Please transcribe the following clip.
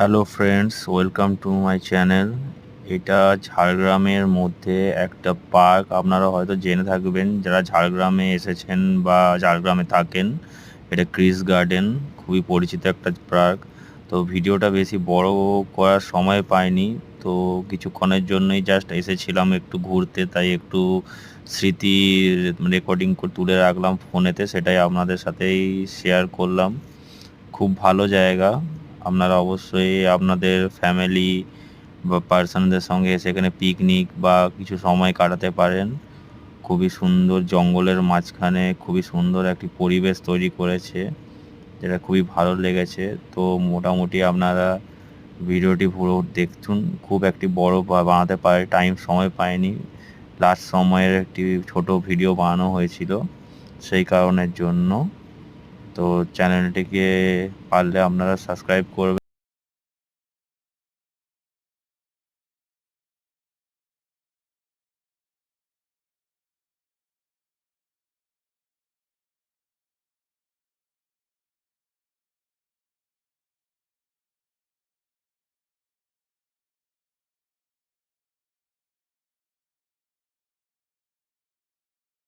Hello friends, welcome to my channel. এটা ঝাড়গ্রামের মধ্যে একটা পার্ক। আপনারা হয়তো জেনে থাকবেন যারা ঝাড়গ্রামে এসেছেন বা ঝাড়গ্রামে থাকেন। এটা ক্রিস গার্ডেন, খুবই পরিচিত একটা পার্ক। তো ভিডিওটা বেশি বড় করার সময় পাইনি, তো কিছুক্ষণের জন্যই জাস্ট এসেছিলাম একটু ঘুরতে, তাই একটু স্মৃতি রেকর্ডিং তুলে রাখলাম ফোনেতে, সেটাই আপনাদের সাথেই শেয়ার করলাম। খুব ভালো জায়গা। আপনারা অবশ্যই আপনাদের ফ্যামিলি বা পার্সনদের সঙ্গে সেখানে পিকনিক বা কিছু সময় কাটাতে পারেন। খুবই সুন্দর, জঙ্গলের মাঝখানে খুবই সুন্দর একটি পরিবেশ তৈরি করেছে, যেটা খুবই ভালো লেগেছে। তো মোটামুটি আপনারা ভিডিওটি পুরো দেখুন। খুব একটি বড় বানাতে পারে, সময় পাইনি। লাস্ট সময়ের একটি ছোট ভিডিও বানানো হয়েছিল সেই কারণের জন্য। তো চ্যানেলটিকে পারলে আপনারা সাবস্ক্রাইব করবেন।